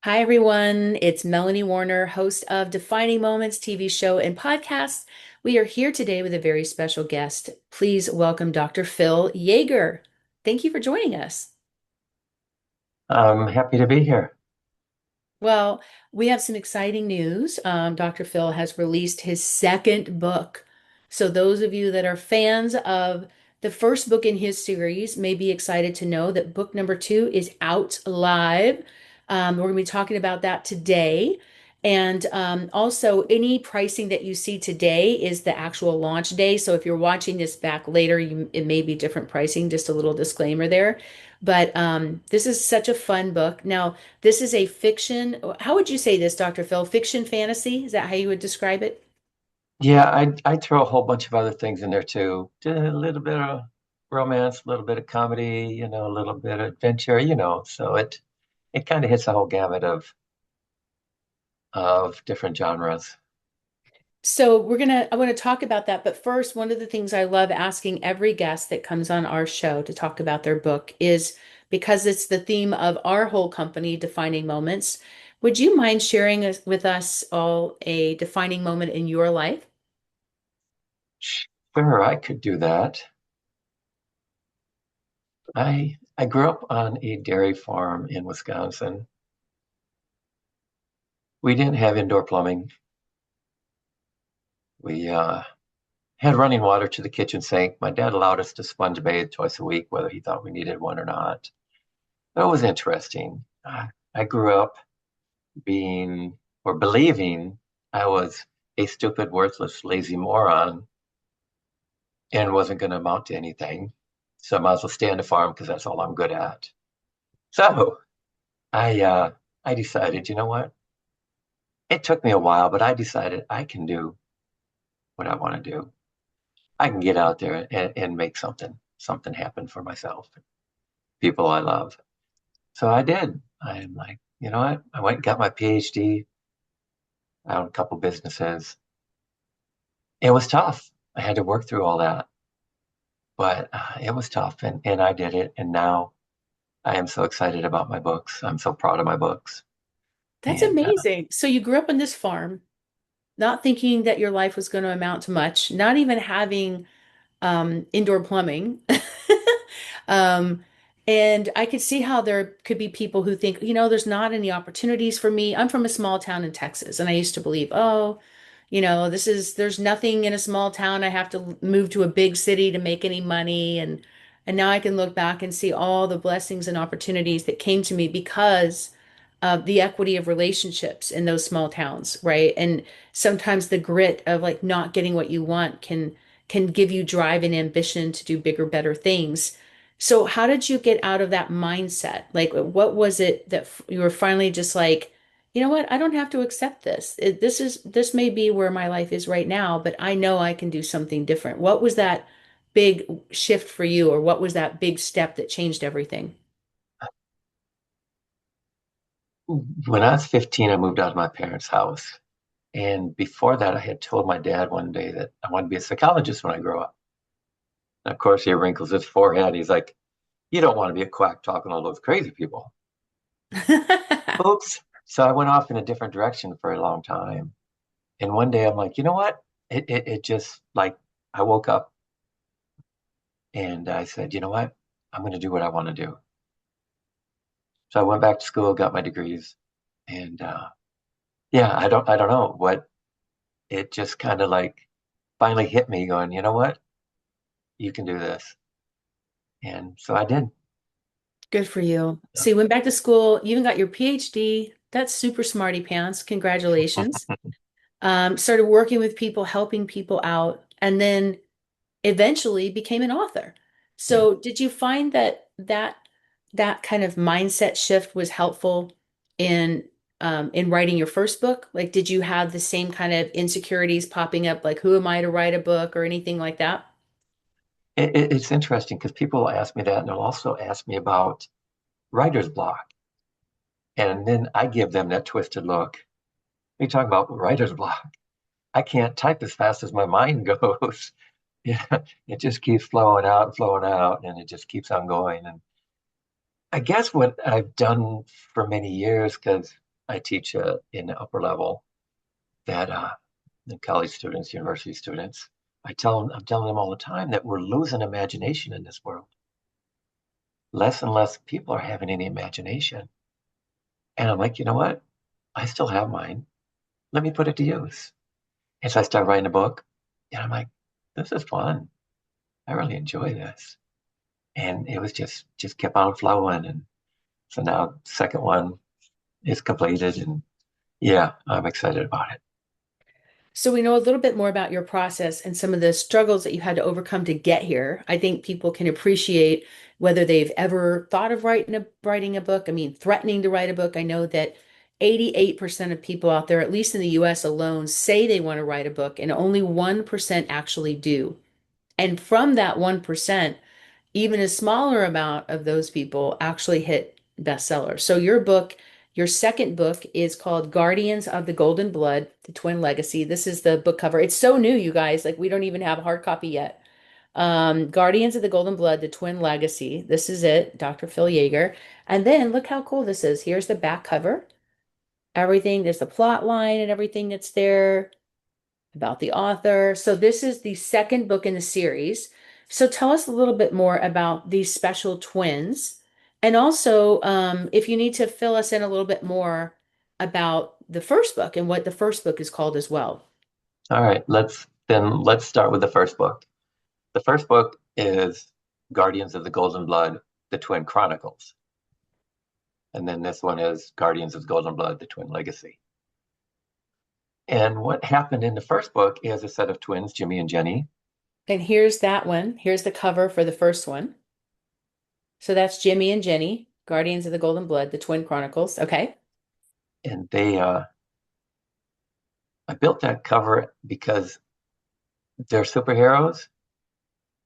Hi, everyone. It's Melanie Warner, host of Defining Moments TV show and podcast. We are here today with a very special guest. Please welcome Dr. Phil Yeager. Thank you for joining us. I'm happy to be here. Well, we have some exciting news. Dr. Phil has released his second book. So, those of you that are fans of the first book in his series may be excited to know that book number two is out live. We're going to be talking about that today. And also, any pricing that you see today is the actual launch day. So, if you're watching this back later, it may be different pricing, just a little disclaimer there. But this is such a fun book. Now, this is a fiction. How would you say this, Dr. Phil? Fiction fantasy? Is that how you would describe it? Yeah, I throw a whole bunch of other things in there too. Just a little bit of romance, a little bit of comedy, a little bit of adventure, so it kind of hits the whole gamut of different genres. So I want to talk about that. But first, one of the things I love asking every guest that comes on our show to talk about their book is because it's the theme of our whole company, Defining Moments. Would you mind sharing with us all a defining moment in your life? Sure, I could do that. I grew up on a dairy farm in Wisconsin. We didn't have indoor plumbing. We had running water to the kitchen sink. My dad allowed us to sponge bathe twice a week, whether he thought we needed one or not. That was interesting. I grew up being or believing I was a stupid, worthless, lazy moron and wasn't going to amount to anything. So I might as well stay on the farm because that's all I'm good at. So I decided, you know what? It took me a while, but I decided I can do what I want to do. I can get out there and make something happen for myself, people I love. So I did. I'm like, you know what? I went and got my PhD. I own a couple businesses. It was tough. I had to work through all that, but it was tough, and I did it. And now I am so excited about my books. I'm so proud of my books. That's And amazing. So you grew up on this farm, not thinking that your life was going to amount to much, not even having indoor plumbing. Um, and I could see how there could be people who think, there's not any opportunities for me. I'm from a small town in Texas, and I used to believe, oh, there's nothing in a small town. I have to move to a big city to make any money. And now I can look back and see all the blessings and opportunities that came to me because of the equity of relationships in those small towns, right? And sometimes the grit of like not getting what you want can give you drive and ambition to do bigger, better things. So how did you get out of that mindset? Like, what was it that you were finally just like, you know what? I don't have to accept this. This may be where my life is right now, but I know I can do something different. What was that big shift for you, or what was that big step that changed everything? when I was 15, I moved out of my parents' house. And before that, I had told my dad one day that I wanted to be a psychologist when I grow up. And of course, he wrinkles his forehead. He's like, "You don't want to be a quack talking to all those crazy people." Oops. So I went off in a different direction for a long time. And one day I'm like, you know what? It just like I woke up and I said, you know what? I'm going to do what I want to do. So I went back to school, got my degrees, and yeah, I don't know what it just kind of like finally hit me, going, you know what? You can do this, and so I did. Good for you. So you went back to school, you even got your PhD. That's super smarty pants. Congratulations. Started working with people, helping people out, and then eventually became an author. Yeah, So did you find that kind of mindset shift was helpful in writing your first book? Like, did you have the same kind of insecurities popping up, like who am I to write a book or anything like that? it's interesting because people ask me that, and they'll also ask me about writer's block, and then I give them that twisted look. What are you talking about writer's block? I can't type as fast as my mind goes. Yeah, it just keeps flowing out, and it just keeps on going. And I guess what I've done for many years, because I teach in the upper level that the college students, university students, I'm telling them all the time that we're losing imagination in this world. Less and less people are having any imagination. And I'm like, you know what? I still have mine. Let me put it to use. And so I started writing a book, and I'm like, this is fun. I really enjoy this. And it was just kept on flowing. And so now the second one is completed, and yeah, I'm excited about it. So we know a little bit more about your process and some of the struggles that you had to overcome to get here. I think people can appreciate whether they've ever thought of writing a book. I mean, threatening to write a book. I know that 88% of people out there, at least in the US alone, say they want to write a book, and only 1% actually do. And from that 1%, even a smaller amount of those people actually hit bestseller. So your book, your second book is called Guardians of the Golden Blood, The Twin Legacy. This is the book cover. It's so new, you guys. Like we don't even have a hard copy yet. Guardians of the Golden Blood, The Twin Legacy. This is it, Dr. Phil Yeager. And then look how cool this is. Here's the back cover. Everything, there's the plot line and everything that's there about the author. So this is the second book in the series. So tell us a little bit more about these special twins. And also, if you need to fill us in a little bit more about the first book and what the first book is called as well. All right, let's start with the first book. The first book is Guardians of the Golden Blood, The Twin Chronicles. And then this one is Guardians of the Golden Blood, The Twin Legacy. And what happened in the first book is a set of twins, Jimmy and Jenny, And here's that one. Here's the cover for the first one. So that's Jimmy and Jenny, Guardians of the Golden Blood, the Twin Chronicles. Okay. and I built that cover because they're superheroes,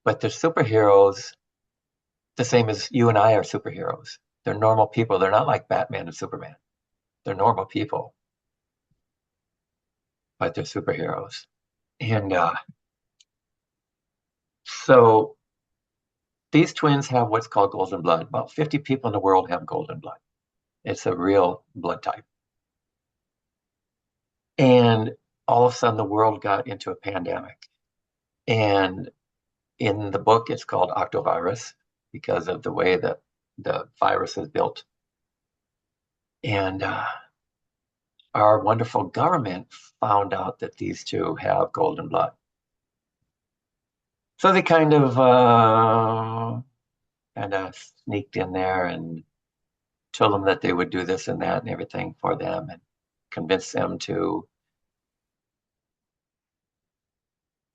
but they're superheroes the same as you and I are superheroes. They're normal people. They're not like Batman and Superman. They're normal people, but they're superheroes. And so these twins have what's called golden blood. About 50 people in the world have golden blood. It's a real blood type. And all of a sudden, the world got into a pandemic. And in the book, it's called Octovirus because of the way that the virus is built. And our wonderful government found out that these two have golden blood. So they kind of sneaked in there and told them that they would do this and that and everything for them and convinced them to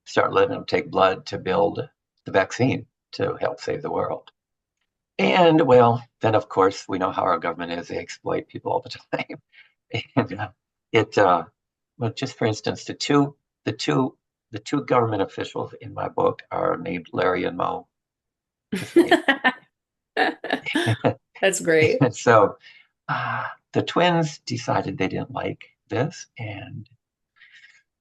start letting them take blood to build the vaccine to help save the world. And well, then of course we know how our government is; they exploit people all the time. And it, well, just for instance, the two, the two government officials in my book are named Larry and Moe, just for the. That's great. And so the twins decided they didn't like this, and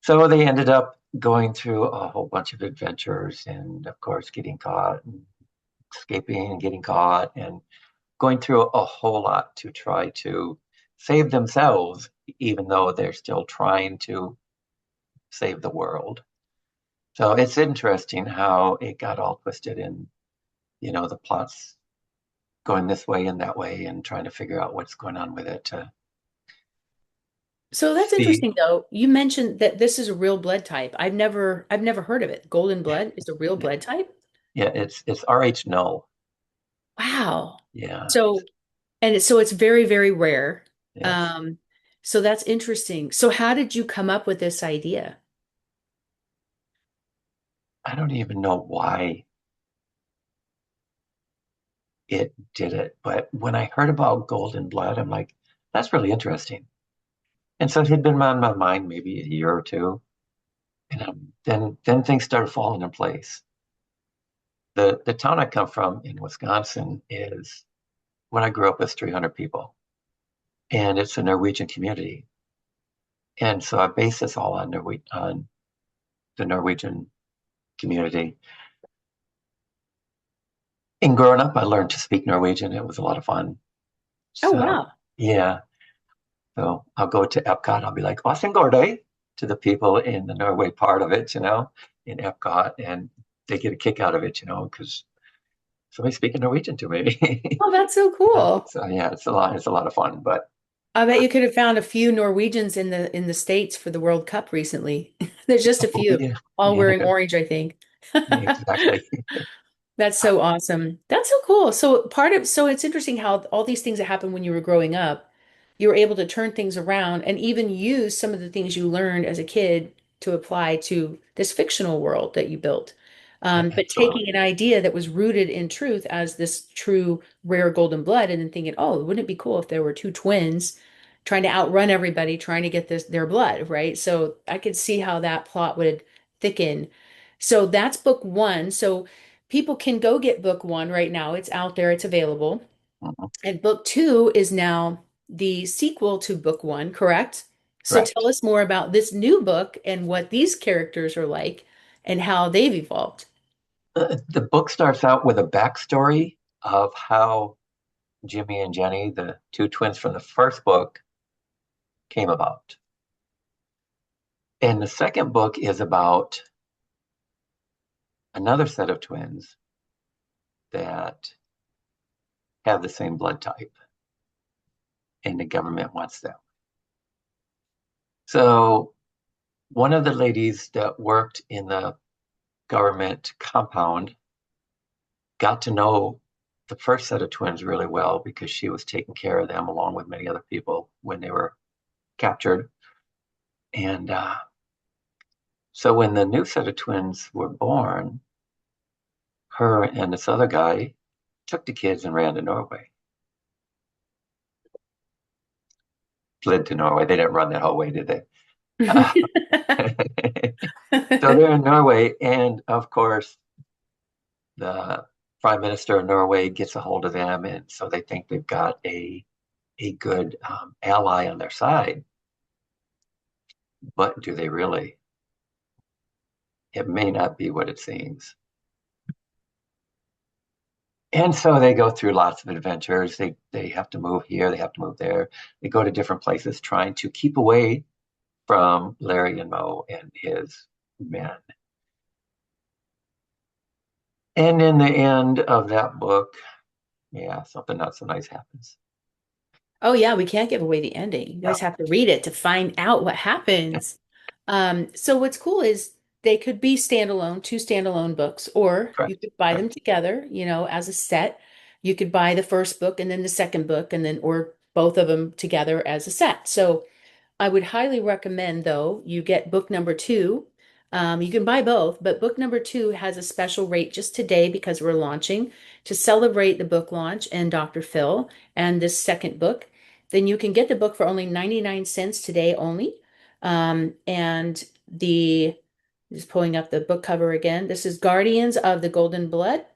so they ended up going through a whole bunch of adventures, and of course, getting caught, and escaping, and getting caught, and going through a whole lot to try to save themselves, even though they're still trying to save the world. So it's interesting how it got all twisted in, the plots going this way and that way and trying to figure out what's going on with it to So that's see. interesting though. You mentioned that this is a real blood type. I've never heard of it. Golden blood is a real Yeah, blood type? yeah, it's RH null. Wow. Yeah, So so it's very, very rare. yes. Um, so that's interesting. So how did you come up with this idea? I don't even know why it did it, but when I heard about golden blood, I'm like, that's really interesting. And so it had been on my mind maybe a year or two, and then things started falling in place. The town I come from in Wisconsin is when I grew up was 300 people, and it's a Norwegian community. And so I base this all on on the Norwegian community. And growing up, I learned to speak Norwegian. It was a lot of fun. Oh, So wow. yeah, So I'll go to Epcot. I'll be like, Åsengård to the people in the Norway part of it, in Epcot. And they get a kick out of it, because somebody's speaking Norwegian to me. Oh, that's so Yeah. cool. So yeah, it's a lot of fun. But I bet you could have found a few Norwegians in the States for the World Cup recently. There's just a oh, few, yeah, all yeah, wearing orange, I think. exactly. That's so awesome. That's so cool. So it's interesting how all these things that happened when you were growing up, you were able to turn things around and even use some of the things you learned as a kid to apply to this fictional world that you built. But taking Absolutely. an idea that was rooted in truth as this true rare golden blood and then thinking, oh, wouldn't it be cool if there were two twins trying to outrun everybody, trying to get their blood, right? So I could see how that plot would thicken. So that's book one. So people can go get book one right now. It's out there, it's available. Mhm. And book two is now the sequel to book one, correct? So tell Correct. us more about this new book and what these characters are like and how they've evolved. The book starts out with a backstory of how Jimmy and Jenny, the two twins from the first book, came about. And the second book is about another set of twins that have the same blood type, and the government wants them. So, one of the ladies that worked in the government compound got to know the first set of twins really well because she was taking care of them along with many other people when they were captured. And so when the new set of twins were born, her and this other guy took the kids and ran to Norway, fled to Norway. They didn't run that whole way, did they? Uh, so they're in Norway, and of course, the prime minister of Norway gets a hold of them, and so they think they've got a good ally on their side. But do they really? It may not be what it seems. And so they go through lots of adventures. They have to move here, they have to move there. They go to different places trying to keep away from Larry and Moe and his men. And in the end of that book, yeah, something not so nice happens. Oh yeah, we can't give away the ending. You Yeah, guys have to read it to find out what happens. So what's cool is they could be standalone, two standalone books, or you correct, could buy them correct. together, as a set. You could buy the first book and then the second book and then or both of them together as a set. So I would highly recommend, though, you get book number two. You can buy both, but book number two has a special rate just today because we're launching to celebrate the book launch and Dr. Phil and this second book. Then you can get the book for only 99 cents today only. And just pulling up the book cover again. This is Guardians of the Golden Blood.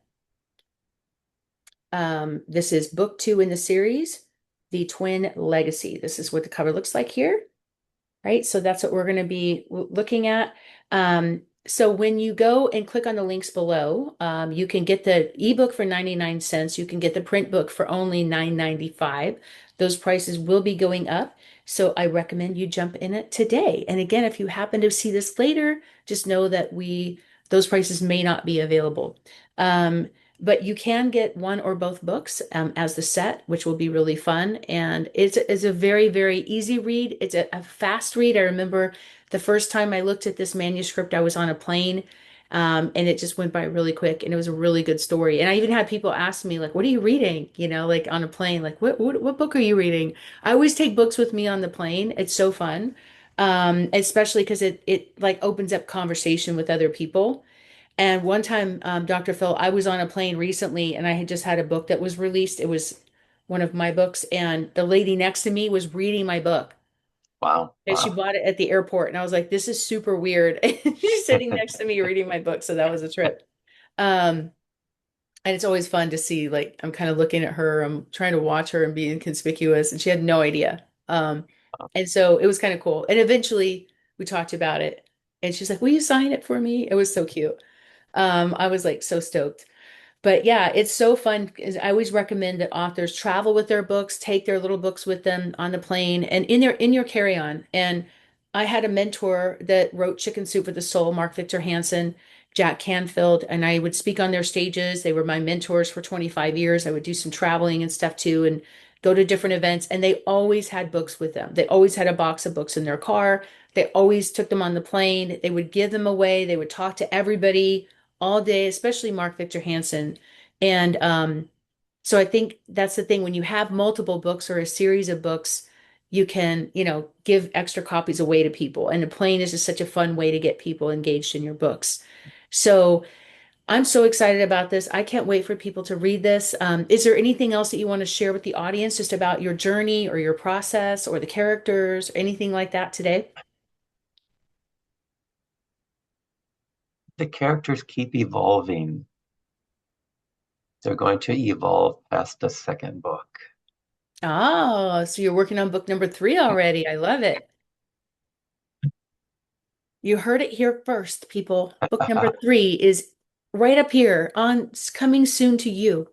This is book two in the series, The Twin Legacy. This is what the cover looks like here, right? So that's what we're going to be looking at. So when you go and click on the links below, you can get the ebook for 99 cents. You can get the print book for only 9.95. Those prices will be going up. So I recommend you jump in it today. And again, if you happen to see this later, just know that those prices may not be available. Um, but you can get one or both books as the set, which will be really fun. And it's a very, very easy read. It's a fast read. I remember the first time I looked at this manuscript, I was on a plane, and it just went by really quick. And it was a really good story. And I even had people ask me, like, what are you reading? Like on a plane, like, what book are you reading? I always take books with me on the plane. It's so fun. Especially because it like opens up conversation with other people. And one time, Dr. Phil, I was on a plane recently and I had just had a book that was released. It was one of my books, and the lady next to me was reading my book. Wow, And she wow. bought it at the airport. And I was like, this is super weird. She's sitting next to me reading my book. So that was a trip. Um, and it's always fun to see, like, I'm kind of looking at her, I'm trying to watch her and be inconspicuous, and she had no idea. And so it was kind of cool. And eventually we talked about it. And she's like, will you sign it for me? It was so cute. I was like so stoked. But yeah, it's so fun. 'Cause I always recommend that authors travel with their books, take their little books with them on the plane and in your carry-on. And I had a mentor that wrote Chicken Soup for the Soul, Mark Victor Hansen, Jack Canfield, and I would speak on their stages. They were my mentors for 25 years. I would do some traveling and stuff too and go to different events. And they always had books with them. They always had a box of books in their car. They always took them on the plane. They would give them away. They would talk to everybody all day, especially Mark Victor Hansen. And so I think that's the thing when you have multiple books or a series of books, you can, give extra copies away to people. And the plane is just such a fun way to get people engaged in your books. So I'm so excited about this. I can't wait for people to read this. Is there anything else that you want to share with the audience just about your journey or your process or the characters or anything like that today? The characters keep evolving. They're going to evolve past the second book. Oh, so you're working on book number 3 already. I love it. You heard it here first, people. Book number 3 is right up here on coming soon to you.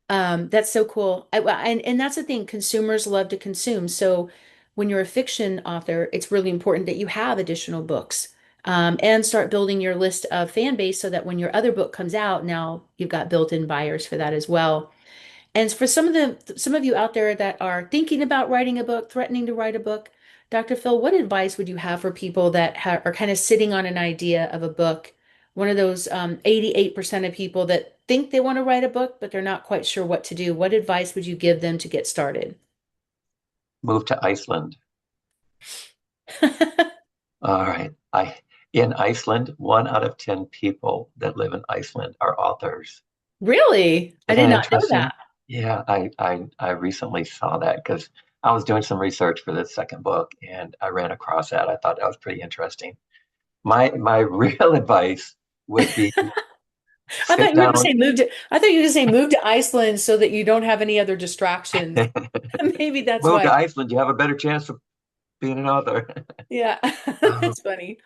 That's so cool. And that's the thing, consumers love to consume. So when you're a fiction author, it's really important that you have additional books, and start building your list of fan base so that when your other book comes out, now you've got built-in buyers for that as well. And for some of you out there that are thinking about writing a book, threatening to write a book, Dr. Phil, what advice would you have for people that are kind of sitting on an idea of a book? One of those 88% of people that think they want to write a book, but they're not quite sure what to do. What advice would you give them to get started? Move to Iceland. All right. In Iceland, 1 out of 10 people that live in Iceland are authors. Really? I Isn't did that not know interesting? that. Yeah, I recently saw that because I was doing some research for the second book and I ran across that. I thought that was pretty interesting. My real advice would be I thought sit you were going to down. say move to, I thought you were going to say move to Iceland so that you don't have any other distractions. Maybe that's Move to why. Iceland, you have a better chance of being an author. Yeah, Um, that's funny.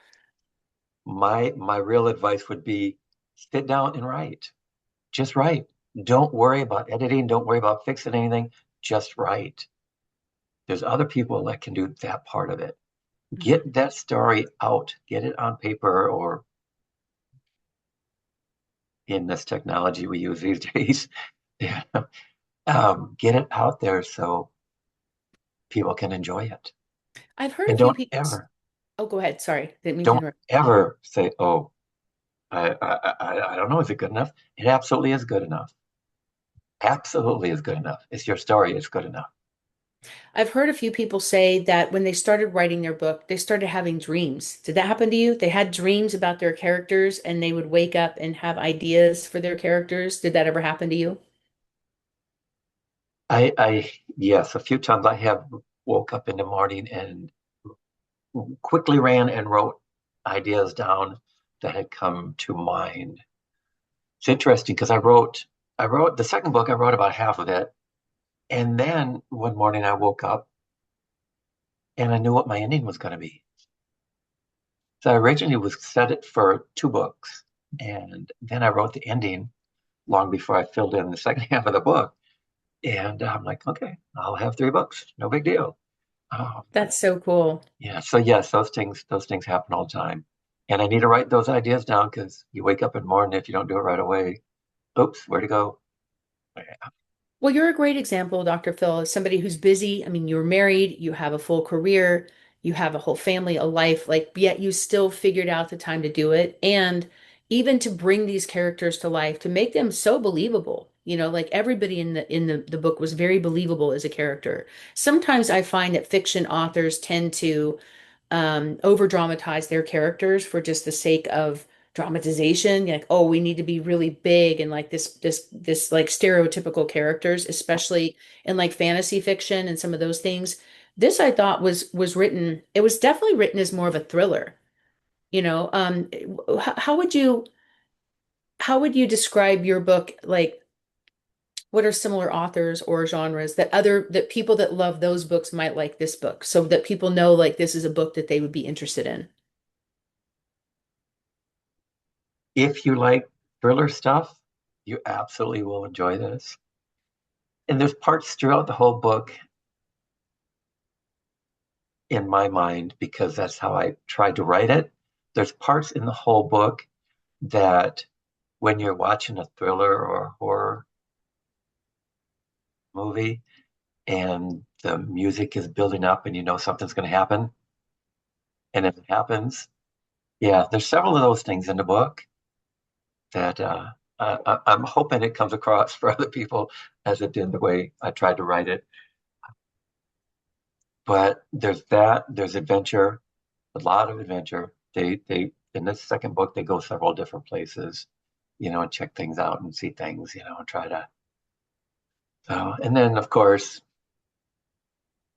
my real advice would be sit down and write. Just write. Don't worry about editing. Don't worry about fixing anything. Just write. There's other people that can do that part of it. Get that story out. Get it on paper or in this technology we use these days. Yeah. Get it out there so people can enjoy it. I've heard a And few people. Oh, go ahead. Sorry, didn't mean to don't interrupt. ever say, "Oh, I don't know. Is it good enough?" It absolutely is good enough. Absolutely is good enough. It's your story. It's good enough. I've heard a few people say that when they started writing their book, they started having dreams. Did that happen to you? They had dreams about their characters and they would wake up and have ideas for their characters. Did that ever happen to you? Yes, a few times I have woke up in the morning and quickly ran and wrote ideas down that had come to mind. It's interesting because I wrote the second book, I wrote about half of it. And then one morning I woke up and I knew what my ending was going to be. So I originally was set it for 2 books. And then I wrote the ending long before I filled in the second half of the book. And I'm like, okay, I'll have 3 books. No big deal. Um, That's so cool. yeah. So yes, those things happen all the time. And I need to write those ideas down because you wake up in the morning if you don't do it right away. Oops, where to go? Well, you're a great example, Dr. Phil, as somebody who's busy. I mean, you're married, you have a full career, you have a whole family, a life, like, yet you still figured out the time to do it. And even to bring these characters to life, to make them so believable. Like everybody in the book was very believable as a character. Sometimes I find that fiction authors tend to over dramatize their characters for just the sake of dramatization. Like, oh, we need to be really big and like this like stereotypical characters, especially in like fantasy fiction and some of those things. This I thought was written, it was definitely written as more of a thriller, you know. How would you describe your book? Like, what are similar authors or genres that people that love those books might like this book so that people know like this is a book that they would be interested in? If you like thriller stuff, You absolutely will enjoy this. And there's parts throughout the whole book in my mind, because that's how I tried to write it. There's parts in the whole book that when you're watching a thriller or a horror movie and the music is building up and you know something's going to happen, and if it happens, yeah, there's several of those things in the book that I'm hoping it comes across for other people as it did the way I tried to write it. But there's that, there's adventure, a lot of adventure. They in this second book they go several different places, and check things out and see things, and try to. So, and then of course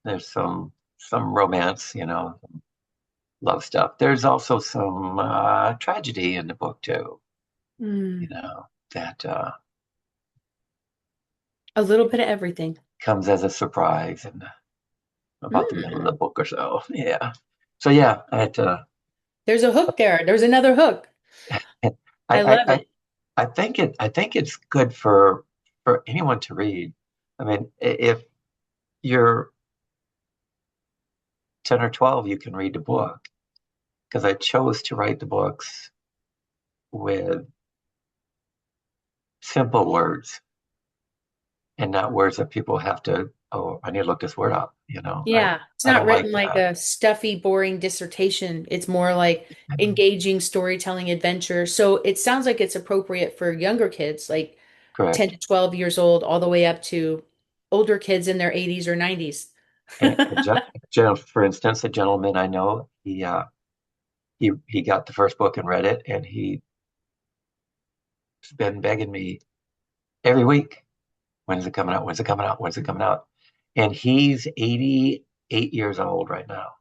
there's some romance, love stuff. There's also some tragedy in the book too, Mm. that A little bit of everything. comes as a surprise in about the middle of the Mm. book or so. Yeah. So yeah, I had to. There's a hook there. There's another hook. I I I love I, it. I think it's good for anyone to read. I mean, if you're 10 or 12, you can read the book because I chose to write the books with simple words and not words that people have to, oh, I need to look this word up. Yeah, it's I not don't like written like that. a stuffy, boring dissertation. It's more like engaging storytelling adventure. So it sounds like it's appropriate for younger kids, like 10 Correct. to 12 years old, all the way up to older kids in their 80s or 90s. And for instance, a gentleman I know, he got the first book and read it, and he's been begging me every week, when is it coming out? When's it coming out? When's it coming out? And he's 88 years old right now.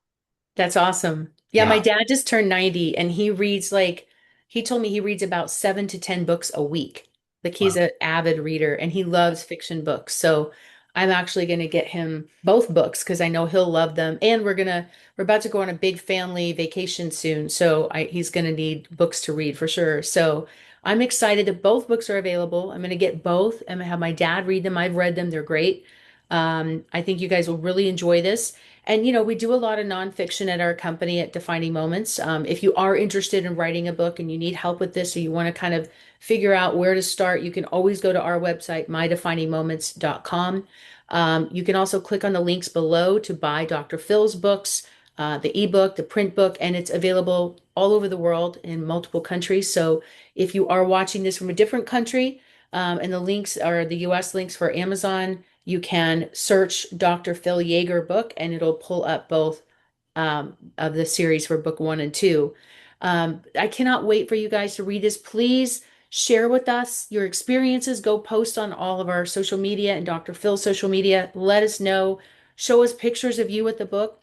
That's awesome. Yeah, my Yeah. dad just turned 90 and he reads like he told me he reads about 7 to 10 books a week. Like he's Wow. an avid reader and he loves fiction books. So I'm actually going to get him both books because I know he'll love them. And we're about to go on a big family vacation soon. So he's going to need books to read for sure. So I'm excited that both books are available. I'm going to get both. I'm going to have my dad read them. I've read them. They're great. I think you guys will really enjoy this. And, we do a lot of nonfiction at our company at Defining Moments. If you are interested in writing a book and you need help with this, or you want to kind of figure out where to start, you can always go to our website, mydefiningmoments.com. You can also click on the links below to buy Dr. Phil's books, the ebook, the print book, and it's available all over the world in multiple countries. So if you are watching this from a different country, and the links are the US links for Amazon, you can search Dr. Phil Yeager book and it'll pull up both of the series for book one and two. I cannot wait for you guys to read this. Please share with us your experiences. Go post on all of our social media and Dr. Phil's social media. Let us know. Show us pictures of you with the book.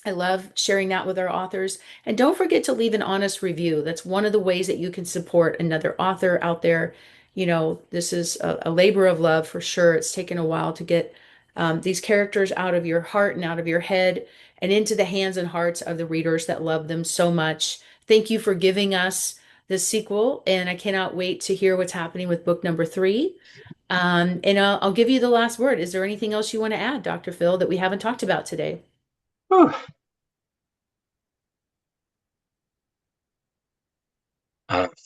I love sharing that with our authors. And don't forget to leave an honest review. That's one of the ways that you can support another author out there. This is a labor of love for sure. It's taken a while to get these characters out of your heart and out of your head and into the hands and hearts of the readers that love them so much. Thank you for giving us the sequel, and I cannot wait to hear what's happening with book number three. And I'll give you the last word. Is there anything else you want to add, Dr. Phil, that we haven't talked about today? Whew.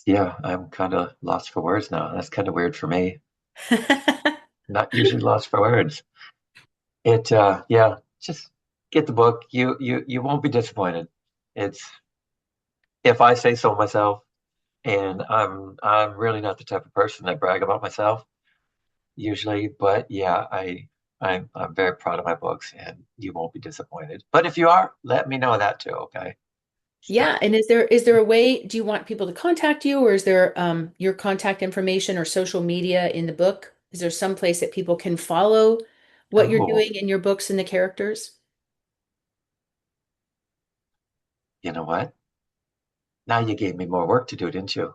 Yeah, I'm kind of lost for words now. That's kind of weird for me. Not usually lost for words. Yeah, just get the book. You won't be disappointed. It's if I say so myself, and I'm really not the type of person that brag about myself usually, but yeah, I'm very proud of my books, and you won't be disappointed. But if you are, let me know that too. Okay. So, Yeah, and is there a way, do you want people to contact you or is there your contact information or social media in the book? Is there some place that people can follow what you're oh, doing in your books and the characters? you know what? Now you gave me more work to do, didn't you?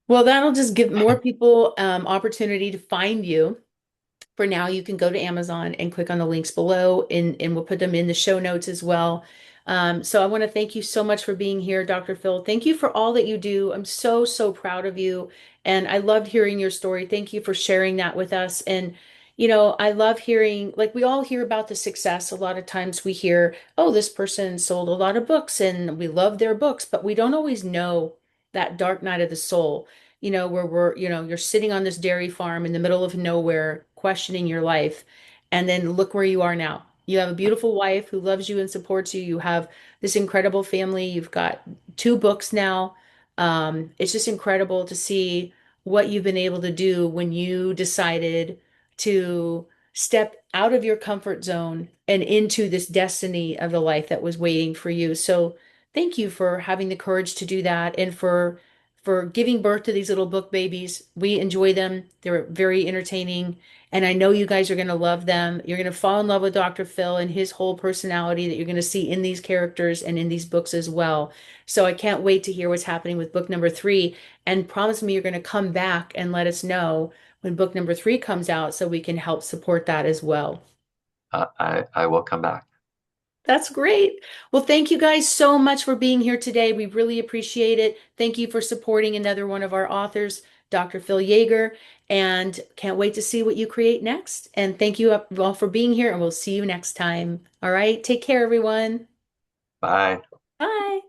Well, that'll just give more people opportunity to find you. For now, you can go to Amazon and click on the links below, and we'll put them in the show notes as well. So I want to thank you so much for being here, Dr. Phil. Thank you for all that you do. I'm so, so proud of you. And I loved hearing your story. Thank you for sharing that with us. And, I love hearing, like, we all hear about the success. A lot of times we hear, oh, this person sold a lot of books and we love their books, but we don't always know that dark night of the soul, where you're sitting on this dairy farm in the middle of nowhere, questioning your life. And then look where you are now. You have a beautiful wife who loves you and supports you. You have this incredible family. You've got two books now. It's just incredible to see what you've been able to do when you decided to step out of your comfort zone and into this destiny of the life that was waiting for you. So thank you for having the courage to do that and for giving birth to these little book babies. We enjoy them. They're very entertaining. And I know you guys are going to love them. You're going to fall in love with Dr. Phil and his whole personality that you're going to see in these characters and in these books as well. So I can't wait to hear what's happening with book number three. And promise me you're going to come back and let us know when book number three comes out so we can help support that as well. I will come back. That's great. Well, thank you guys so much for being here today. We really appreciate it. Thank you for supporting another one of our authors, Dr. Phil Yeager, and can't wait to see what you create next. And thank you all for being here, and we'll see you next time. All right, take care, everyone. Bye. Bye.